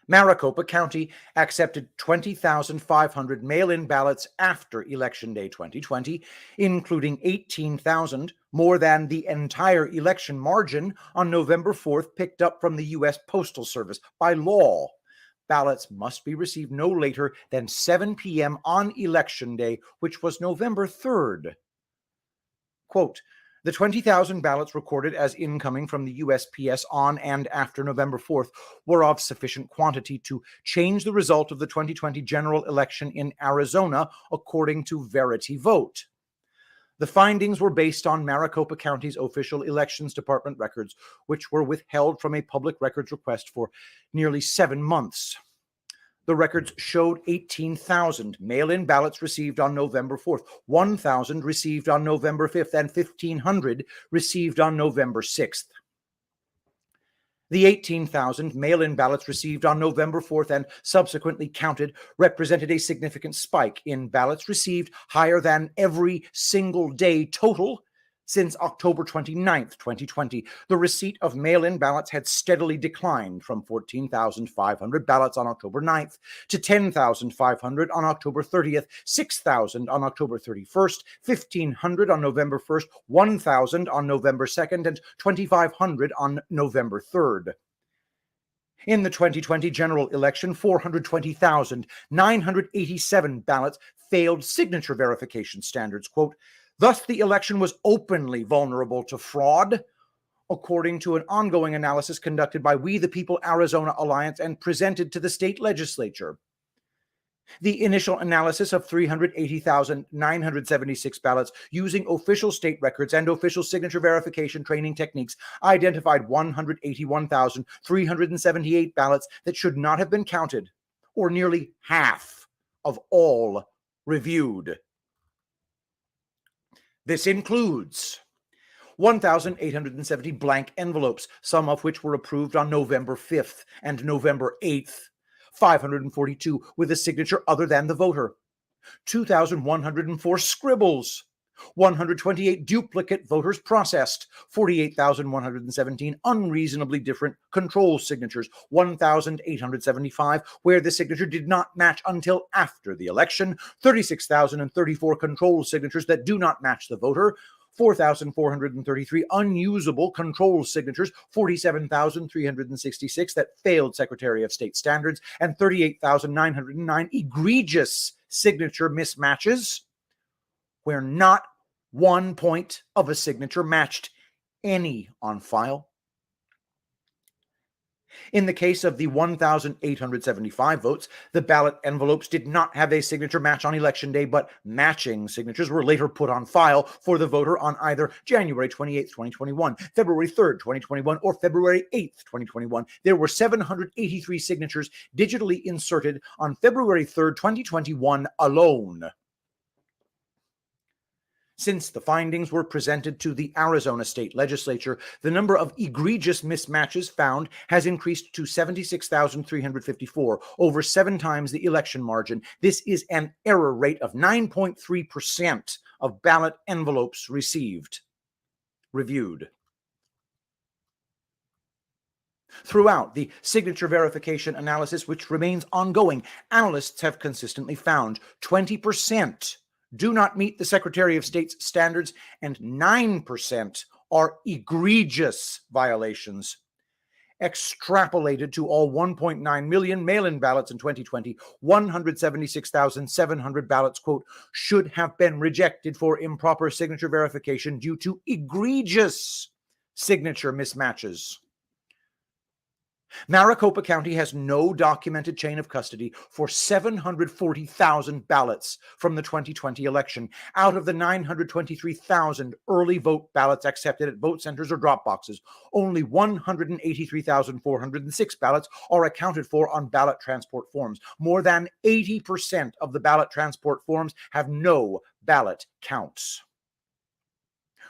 Maricopa County accepted 20,500 mail-in ballots after Election Day 2020, including 18,000, more than the entire election margin on November 4th picked up from the U.S. Postal Service. By law, ballots must be received no later than 7 p.m. on Election Day, which was November 3rd. Quote, the 20,000 ballots recorded as incoming from the USPS on and after November 4th were of sufficient quantity to change the result of the 2020 general election in Arizona, according to Verity Vote. The findings were based on Maricopa County's official elections department records, which were withheld from a public records request for nearly 7 months. The records showed 18,000 mail-in ballots received on November 4th, 1,000 received on November 5th, and 1,500 received on November 6th. The 18,000 mail-in ballots received on November 4th and subsequently counted represented a significant spike in ballots received, higher than every single day total since October 29th, 2020. The receipt of mail-in ballots had steadily declined from 14,500 ballots on October 9th to 10,500 on October 30th, 6,000 on October 31st, 1,500 on November 1st, 1,000 on November 2nd, and 2,500 on November 3rd. In the 2020 general election, 420,987 ballots failed signature verification standards. Quote, thus, the election was openly vulnerable to fraud, according to an ongoing analysis conducted by We the People Arizona Alliance and presented to the state legislature. The initial analysis of 380,976 ballots using official state records and official signature verification training techniques identified 181,378 ballots that should not have been counted, or nearly half of all reviewed. This includes 1,870 blank envelopes, some of which were approved on November 5th and November 8th, 542 with a signature other than the voter, 2,104 scribbles, 128 duplicate voters processed, 48,117 unreasonably different control signatures, 1,875 where the signature did not match until after the election, 36,034 control signatures that do not match the voter, 4,433 unusable control signatures, 47,366 that failed Secretary of State standards, and 38,909 egregious signature mismatches, where not one point of a signature matched any on file. In the case of the 1,875 votes, the ballot envelopes did not have a signature match on Election Day, but matching signatures were later put on file for the voter on either January 28th, 2021, February 3rd, 2021, or February 8th, 2021. There were 783 signatures digitally inserted on February 3rd, 2021 alone. Since the findings were presented to the Arizona State Legislature, the number of egregious mismatches found has increased to 76,354, over 7 times the election margin. This is an error rate of 9.3% of ballot envelopes reviewed. Throughout the signature verification analysis, which remains ongoing, analysts have consistently found 20% do not meet the Secretary of State's standards and 9% are egregious violations. Extrapolated to all 1.9 million mail-in ballots in 2020, 176,700 ballots, quote, should have been rejected for improper signature verification due to egregious signature mismatches. Maricopa County has no documented chain of custody for 740,000 ballots from the 2020 election out of the 923,000 early vote ballots accepted at vote centers or drop boxes. Only 183,406 ballots are accounted for on ballot transport forms. More than 80% of the ballot transport forms have no ballot counts.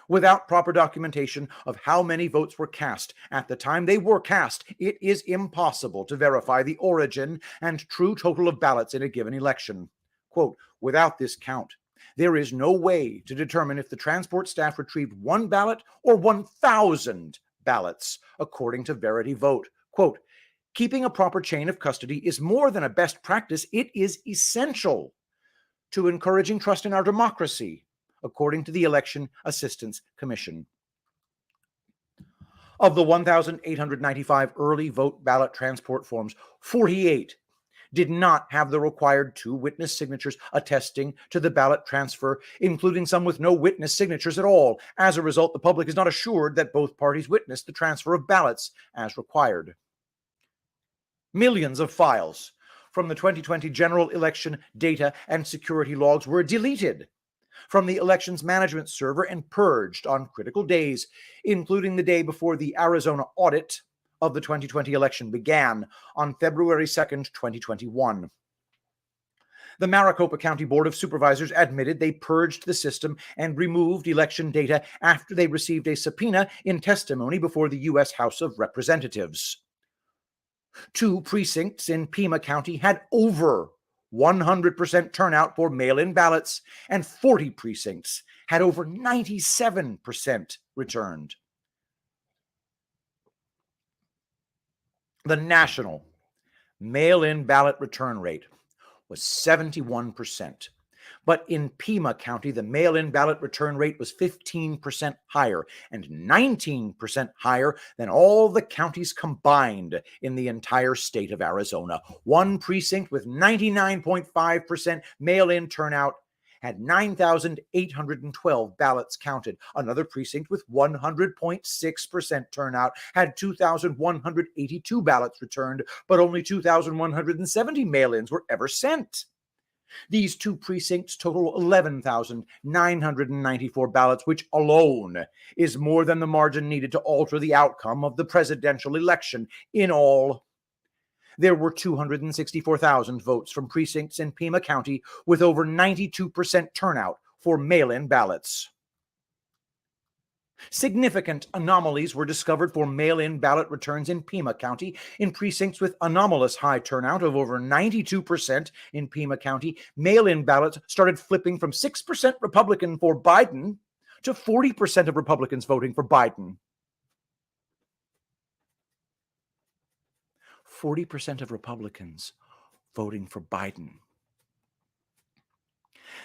Without proper documentation of how many votes were cast at the time they were cast, it is impossible to verify the origin and true total of ballots in a given election. Quote, without this count, there is no way to determine if the transport staff retrieved one ballot or 1,000 ballots, according to Verity Vote. Quote, keeping a proper chain of custody is more than a best practice. It is essential to encouraging trust in our democracy, according to the Election Assistance Commission. Of the 1,895 early vote ballot transport forms, 48 did not have the required 2 witness signatures attesting to the ballot transfer, including some with no witness signatures at all. As a result, the public is not assured that both parties witnessed the transfer of ballots as required. Millions of files from the 2020 general election data and security logs were deleted from the elections management server and purged on critical days, including the day before the Arizona audit of the 2020 election began on February 2nd, 2021. The Maricopa County Board of Supervisors admitted they purged the system and removed election data after they received a subpoena in testimony before the U.S. House of Representatives. 2 precincts in Pima County had over 100% turnout for mail-in ballots, and 40 precincts had over 97% returned. The national mail-in ballot return rate was 71%. But in Pima County, the mail-in ballot return rate was 15% higher and 19% higher than all the counties combined in the entire state of Arizona. One precinct with 99.5% mail-in turnout had 9,812 ballots counted. Another precinct with 100.6% turnout had 2,182 ballots returned, but only 2,170 mail-ins were ever sent. These 2 precincts total 11,994 ballots, which alone is more than the margin needed to alter the outcome of the presidential election. In all, there were 264,000 votes from precincts in Pima County with over 92% turnout for mail-in ballots. Significant anomalies were discovered for mail-in ballot returns in Pima County. In precincts with anomalous high turnout of over 92% in Pima County, mail-in ballots started flipping from 6% Republican for Biden to 40% of Republicans voting for Biden. 40% of Republicans voting for Biden.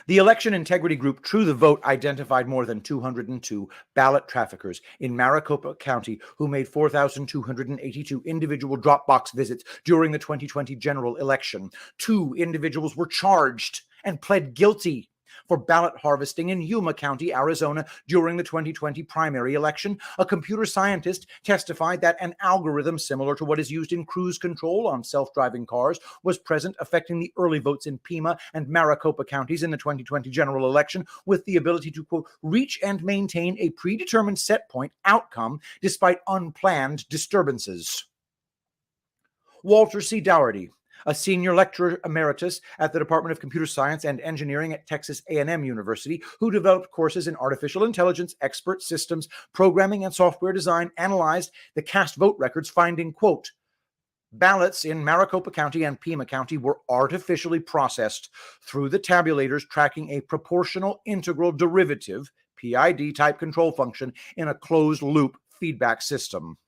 The election integrity group True the Vote identified more than 202 ballot traffickers in Maricopa County who made 4,282 individual drop box visits during the 2020 general election. 2 individuals were charged and pled guilty for ballot harvesting in Yuma County, Arizona, during the 2020 primary election. A computer scientist testified that an algorithm similar to what is used in cruise control on self-driving cars was present, affecting the early votes in Pima and Maricopa counties in the 2020 general election, with the ability to, quote, reach and maintain a predetermined set point outcome despite unplanned disturbances. Walter C. Dougherty, a senior lecturer emeritus at the Department of Computer Science and Engineering at Texas A&M University, who developed courses in artificial intelligence, expert systems, programming, and software design, analyzed the cast vote records, finding, quote, ballots in Maricopa County and Pima County were artificially processed through the tabulators, tracking a proportional integral derivative, PID, type control function in a closed-loop feedback system.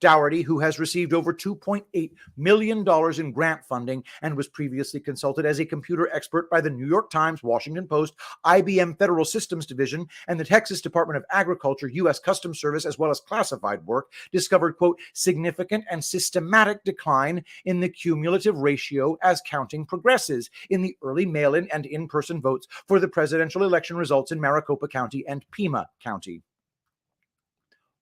Dougherty, who has received over $2.8 million in grant funding and was previously consulted as a computer expert by the New York Times, Washington Post, IBM Federal Systems Division, and the Texas Department of Agriculture, U.S. Customs Service, as well as classified work, discovered, quote, significant and systematic decline in the cumulative ratio as counting progresses in the early mail-in and in-person votes for the presidential election results in Maricopa County and Pima County.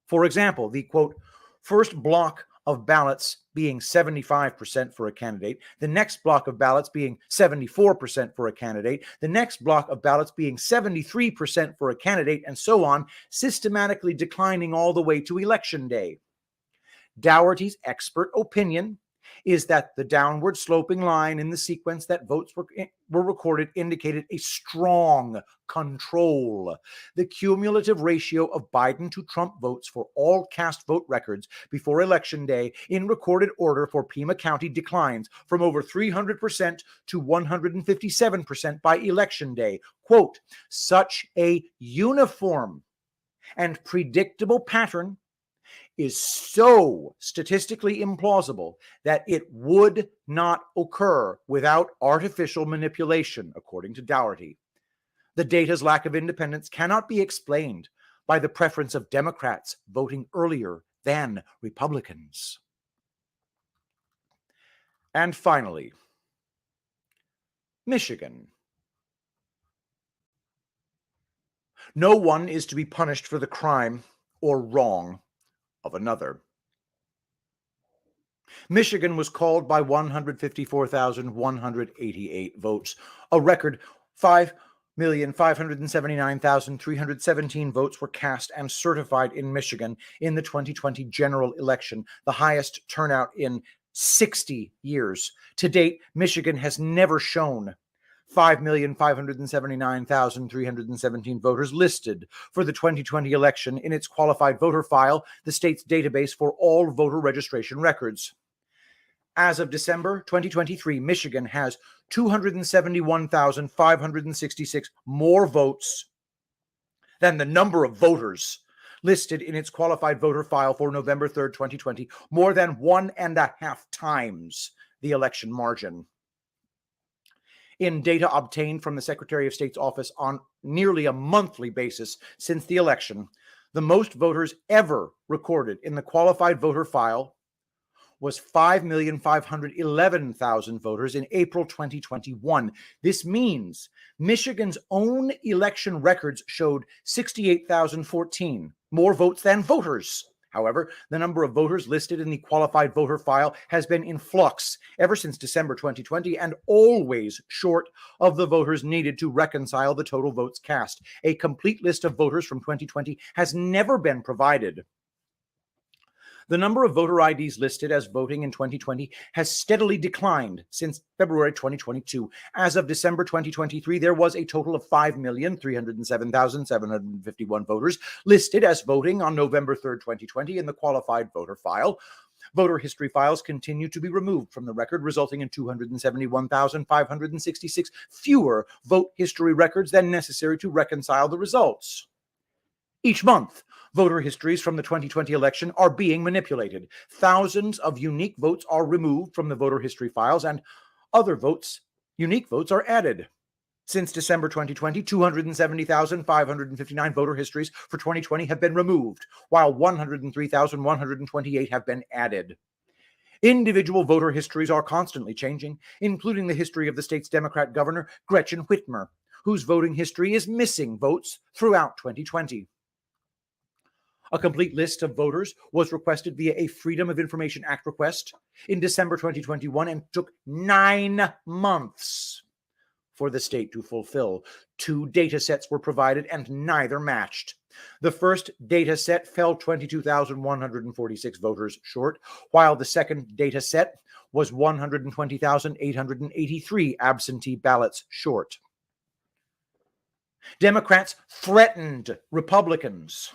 For example, the, quote, first block of ballots being 75% for a candidate, the next block of ballots being 74% for a candidate, the next block of ballots being 73% for a candidate, and so on, systematically declining all the way to election day. Dougherty's expert opinion is that the downward sloping line in the sequence that votes were recorded indicated a strong control. The cumulative ratio of Biden to Trump votes for all cast vote records before Election Day in recorded order for Pima County declines from over 300% to 157% by Election Day. Quote, such a uniform and predictable pattern is so statistically implausible that it would not occur without artificial manipulation, according to Dougherty. The data's lack of independence cannot be explained by the preference of Democrats voting earlier than Republicans. And finally, Michigan. No one is to be punished for the crime or wrong of another. Michigan was called by 154,188 votes, a record 5,579,317 votes were cast and certified in Michigan in the 2020 general election, the highest turnout in 60 years. To date, Michigan has never shown 5,579,317 voters listed for the 2020 election in its qualified voter file, the state's database for all voter registration records. As of December 2023, Michigan has 271,566 more votes than the number of voters listed in its qualified voter file for November 3rd, 2020, more than 1.5 times the election margin. In data obtained from the Secretary of State's office on nearly a monthly basis since the election, the most voters ever recorded in the qualified voter file was 5,511,000 voters in April 2021. This means Michigan's own election records showed 68,014 more votes than voters. However, the number of voters listed in the qualified voter file has been in flux ever since December 2020 and always short of the voters needed to reconcile the total votes cast. A complete list of voters from 2020 has never been provided. The number of voter IDs listed as voting in 2020 has steadily declined since February 2022. As of December 2023, there was a total of 5,307,751 voters listed as voting on November 3rd, 2020 in the qualified voter file. Voter history files continue to be removed from the record, resulting in 271,566 fewer vote history records than necessary to reconcile the results. Each month, voter histories from the 2020 election are being manipulated. Thousands of unique votes are removed from the voter history files, and other votes, unique votes, are added. Since December 2020, 270,559 voter histories for 2020 have been removed, while 103,128 have been added. Individual voter histories are constantly changing, including the history of the state's Democrat governor, Gretchen Whitmer, whose voting history is missing votes throughout 2020. A complete list of voters was requested via a Freedom of Information Act request in December 2021 and took 9 months for the state to fulfill. 2 data sets were provided and neither matched. The first data set fell 22,146 voters short, while the second data set was 120,883 absentee ballots short. Democrats threatened Republicans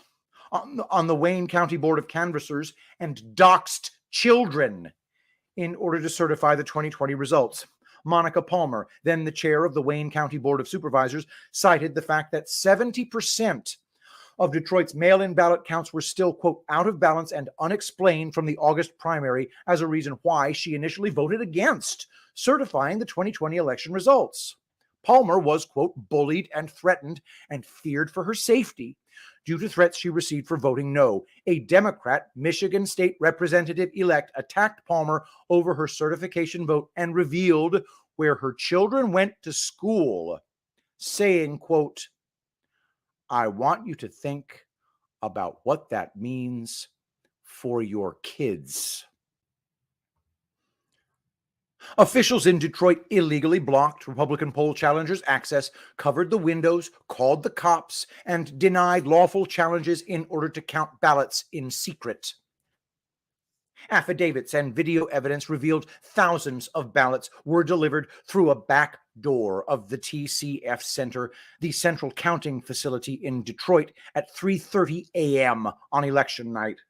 on the Wayne County Board of Canvassers and doxed children in order to certify the 2020 results. Monica Palmer, then the chair of the Wayne County Board of Supervisors, cited the fact that 70% of Detroit's mail-in ballot counts were still, quote, out of balance and unexplained from the August primary as a reason why she initially voted against certifying the 2020 election results. Palmer was, quote, bullied and threatened and feared for her safety due to threats she received for voting no. A Democrat Michigan state representative-elect attacked Palmer over her certification vote and revealed where her children went to school, saying, quote, I want you to think about what that means for your kids. Officials in Detroit illegally blocked Republican poll challengers' access, covered the windows, called the cops, and denied lawful challenges in order to count ballots in secret. Affidavits and video evidence revealed thousands of ballots were delivered through a back door of the TCF Center, the central counting facility in Detroit, at 3:30 a.m. on election night.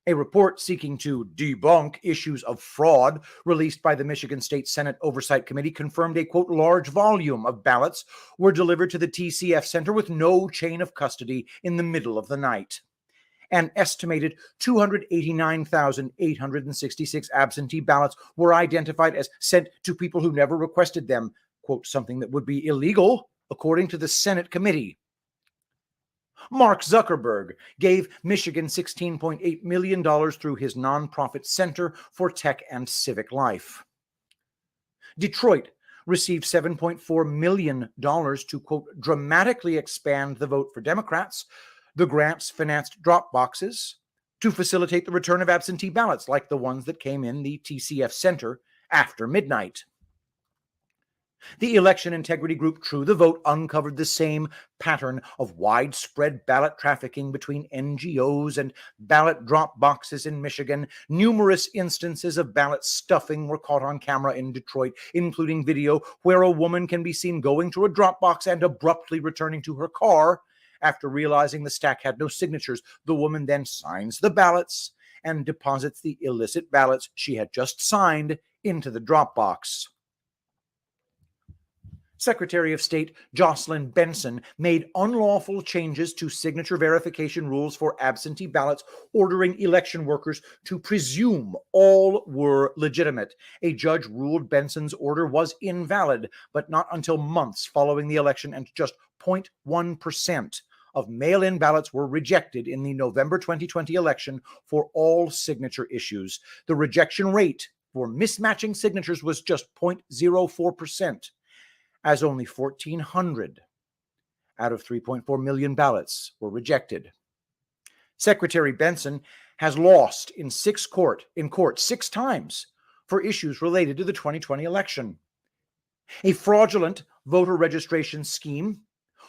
A report seeking to debunk issues of fraud released by the Michigan State Senate Oversight Committee confirmed a, quote, large volume of ballots were delivered to the TCF Center with no chain of custody in the middle of the night. An estimated 289,866 absentee ballots were identified as sent to people who never requested them, quote, something that would be illegal, according to the Senate committee. Mark Zuckerberg gave Michigan $16.8 million through his nonprofit Center for Tech and Civic Life. Detroit received $7.4 million to, quote, dramatically expand the vote for Democrats. The grants financed drop boxes to facilitate the return of absentee ballots like the ones that came in the TCF Center after midnight. The election integrity group True the Vote uncovered the same pattern of widespread ballot trafficking between NGOs and ballot drop boxes in Michigan. Numerous instances of ballot stuffing were caught on camera in Detroit, including video where a woman can be seen going to a drop box and abruptly returning to her car after realizing the stack had no signatures. The woman then signs the ballots and deposits the illicit ballots she had just signed into the drop box. Secretary of State Jocelyn Benson made unlawful changes to signature verification rules for absentee ballots, ordering election workers to presume all were legitimate. A judge ruled Benson's order was invalid, but not until months following the election, and just 0.1% of mail-in ballots were rejected in the November 2020 election for all signature issues. The rejection rate for mismatching signatures was just 0.04%. as only 1,400 out of 3.4 million ballots were rejected. Secretary Benson has lost in court 6 times for issues related to the 2020 election. A fraudulent voter registration scheme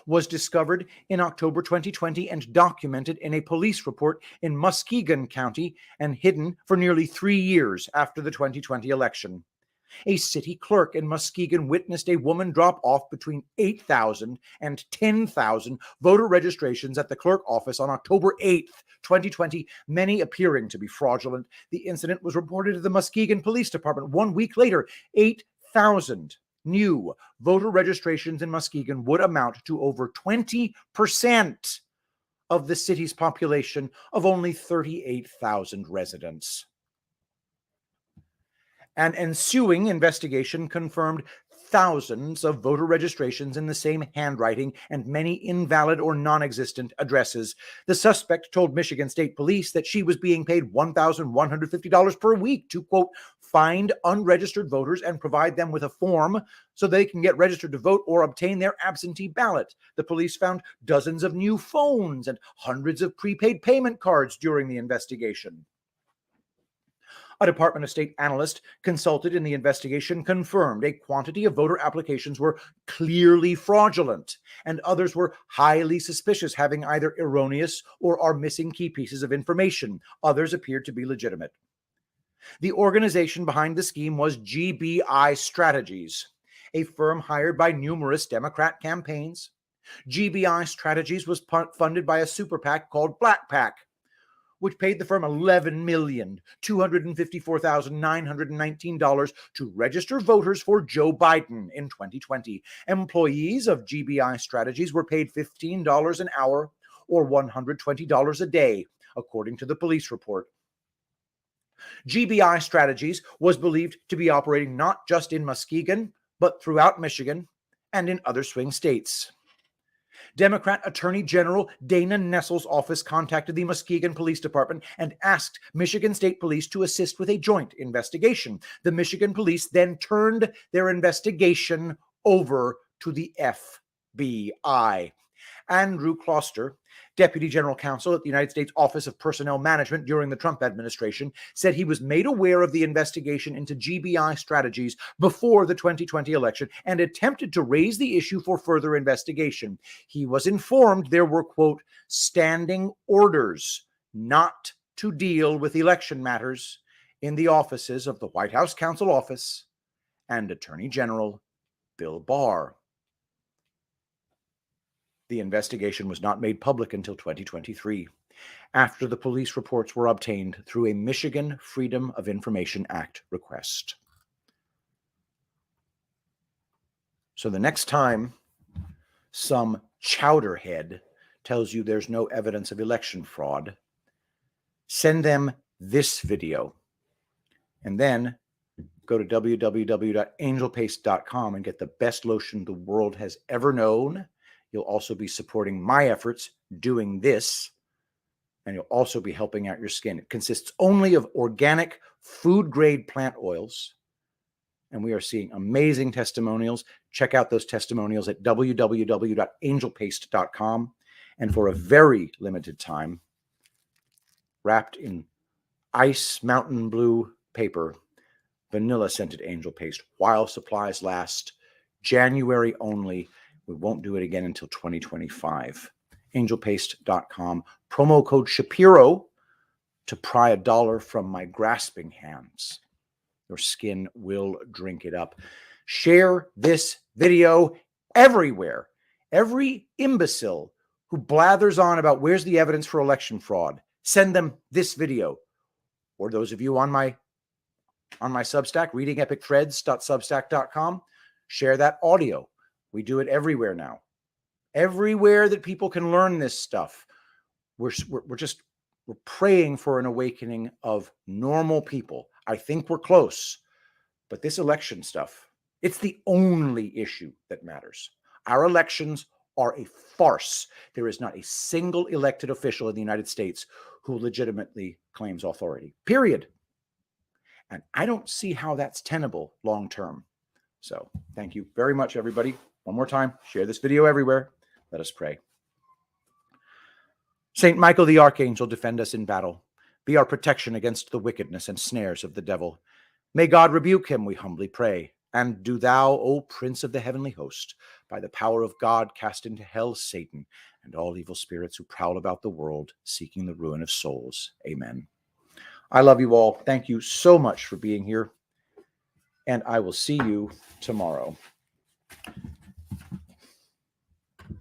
was discovered in October 2020 and documented in a police report in Muskegon County and hidden for nearly 3 years after the 2020 election. A city clerk in Muskegon witnessed a woman drop off between 8,000 and 10,000 voter registrations at the clerk office on October 8th, 2020, many appearing to be fraudulent. The incident was reported to the Muskegon Police Department 1 week later. 8,000 new voter registrations in Muskegon would amount to over 20% of the city's population of only 38,000 residents. An ensuing investigation confirmed thousands of voter registrations in the same handwriting and many invalid or non-existent addresses. The suspect told Michigan State Police that she was being paid $1,150 per week to, quote, find unregistered voters and provide them with a form so they can get registered to vote or obtain their absentee ballot. The police found dozens of new phones and hundreds of prepaid payment cards during the investigation. A Department of State analyst consulted in the investigation confirmed a quantity of voter applications were clearly fraudulent, and others were highly suspicious, having either erroneous or are missing key pieces of information. Others appeared to be legitimate. The organization behind the scheme was GBI Strategies, a firm hired by numerous Democrat campaigns. GBI Strategies was funded by a super PAC called Black PAC, which paid the firm $11,254,919 to register voters for Joe Biden in 2020. Employees of GBI Strategies were paid $15 an hour or $120 a day, according to the police report. GBI Strategies was believed to be operating not just in Muskegon, but throughout Michigan and in other swing states. Democrat Attorney General Dana Nessel's office contacted the Muskegon Police Department and asked Michigan State Police to assist with a joint investigation. The Michigan Police then turned their investigation over to the FBI. Andrew Kloster, Deputy General Counsel at the United States Office of Personnel Management during the Trump administration, said he was made aware of the investigation into GBI Strategies before the 2020 election and attempted to raise the issue for further investigation. He was informed there were, quote, standing orders not to deal with election matters in the offices of the White House Counsel Office and Attorney General Bill Barr. The investigation was not made public until 2023, after the police reports were obtained through a Michigan Freedom of Information Act request. So the next time some chowderhead tells you there's no evidence of election fraud, send them this video, and then go to www.angelpaste.com and get the best lotion the world has ever known. You'll also be supporting my efforts doing this, and you'll also be helping out your skin. It consists only of organic food-grade plant oils, and we are seeing amazing testimonials. Check out those testimonials at www.angelpaste.com. And for a very limited time, wrapped in ice mountain blue paper, vanilla scented angel paste while supplies last. January only. We won't do it again until 2025. Angelpaste.com. Promo code Shapiro to pry $1 from my grasping hands. Your skin will drink it up. Share this video everywhere. Every imbecile who blathers on about where's the evidence for election fraud, send them this video. Or those of you on my Substack, readingepicthreads.substack.com, share that audio. We do it everywhere now. Everywhere that people can learn this stuff. We're praying for an awakening of normal people. I think we're close. But this election stuff, it's the only issue that matters. Our elections are a farce. There is not a single elected official in the United States who legitimately claims authority. Period. And I don't see how that's tenable long term. So thank you very much, everybody. One more time, share this video everywhere. Let us pray. Saint Michael the Archangel, defend us in battle. Be our protection against the wickedness and snares of the devil. May God rebuke him, we humbly pray. And do thou, O Prince of the heavenly host, by the power of God, cast into hell Satan and all evil spirits who prowl about the world, seeking the ruin of souls. Amen. I love you all. Thank you so much for being here. And I will see you tomorrow.